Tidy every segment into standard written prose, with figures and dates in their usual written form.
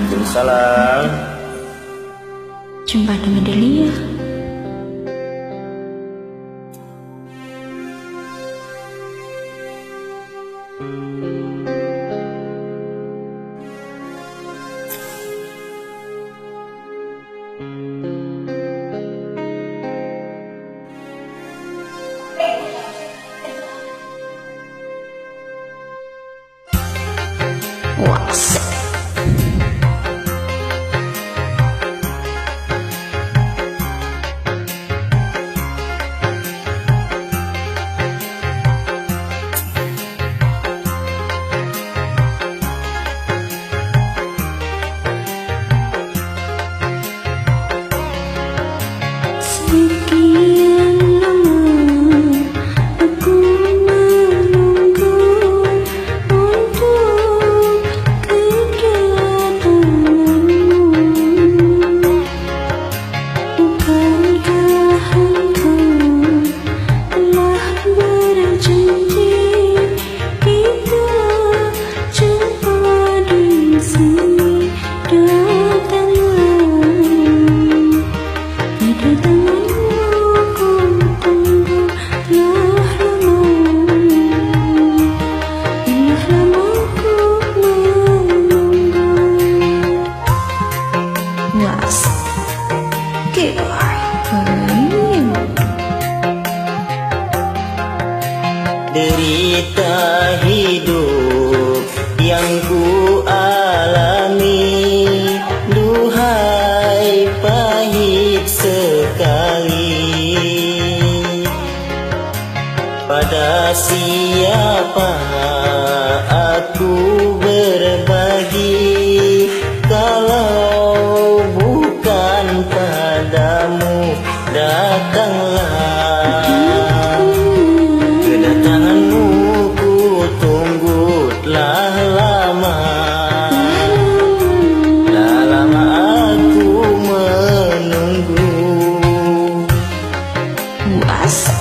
Waalaikumsalam. Jumpa dengan Delia. Wah, derita hidup yang ku alami, duhai pahit sekali. Pada siapa aku berbagi kalau bukan padamu? Datanglah, kedatanganmu ku tunggu telah lama. Dah lama aku menunggu. Asik.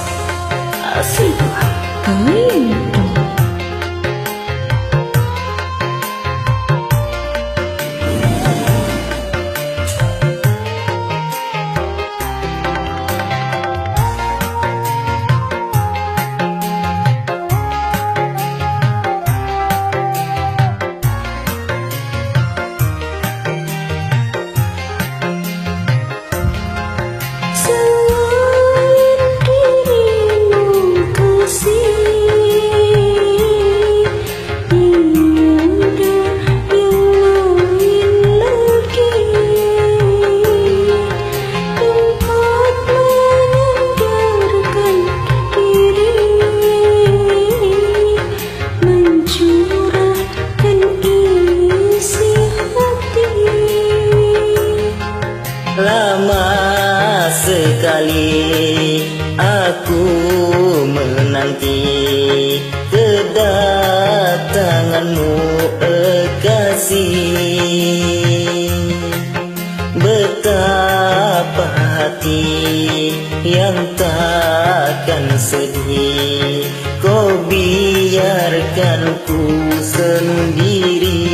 Lama sekali aku menanti kedatanganmu, kasih. Betapa hati yang takkan sedih, kau biarkan ku sendiri.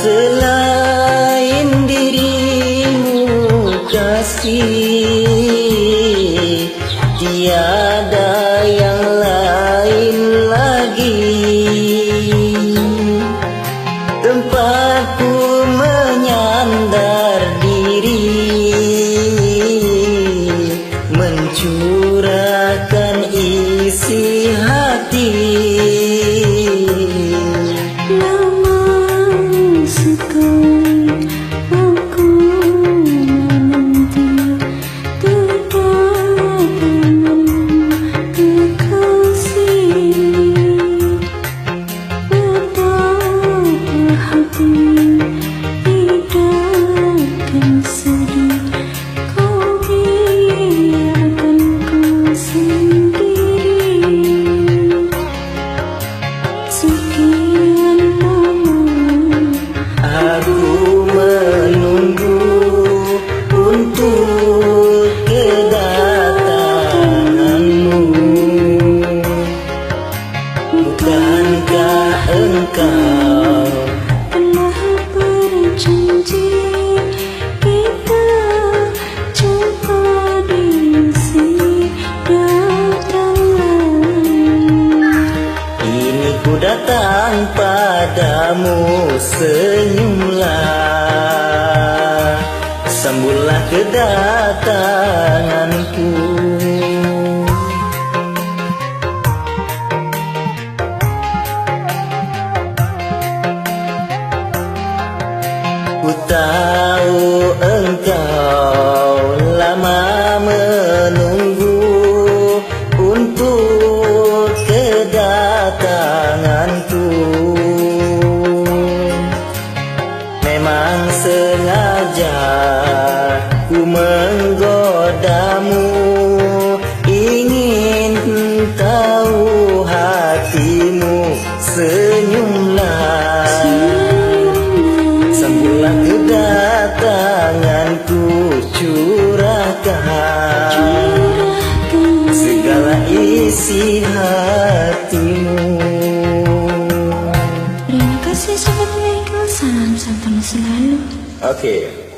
Selain dirimu pasti, tiada yang lain lagi. Tempatku menyandar diri, mencurahkan isi hati. Lama sekali aku menanti kedatanganmu kekasih. Betapa hati idamkan sedih, kau biarkan ku sendiri. Sekian lama Aku menunggu untuk kedatanganmu. Bukankah engkau telah berjanji kita jumpa di sini? Datanglah, ini ku datang padamu, senyumlah, sambutlah kedatanganku. Ku tahu engkau lama menunggu untuk kedatanganku. Memang sengaja ku menggodamu, ingin tahu hatimu. Senyumlah, sambutlah kedatanganku, curahkan segala isi hatimu. terima kasih Sobat Michael, salam sampai selalu. Okay.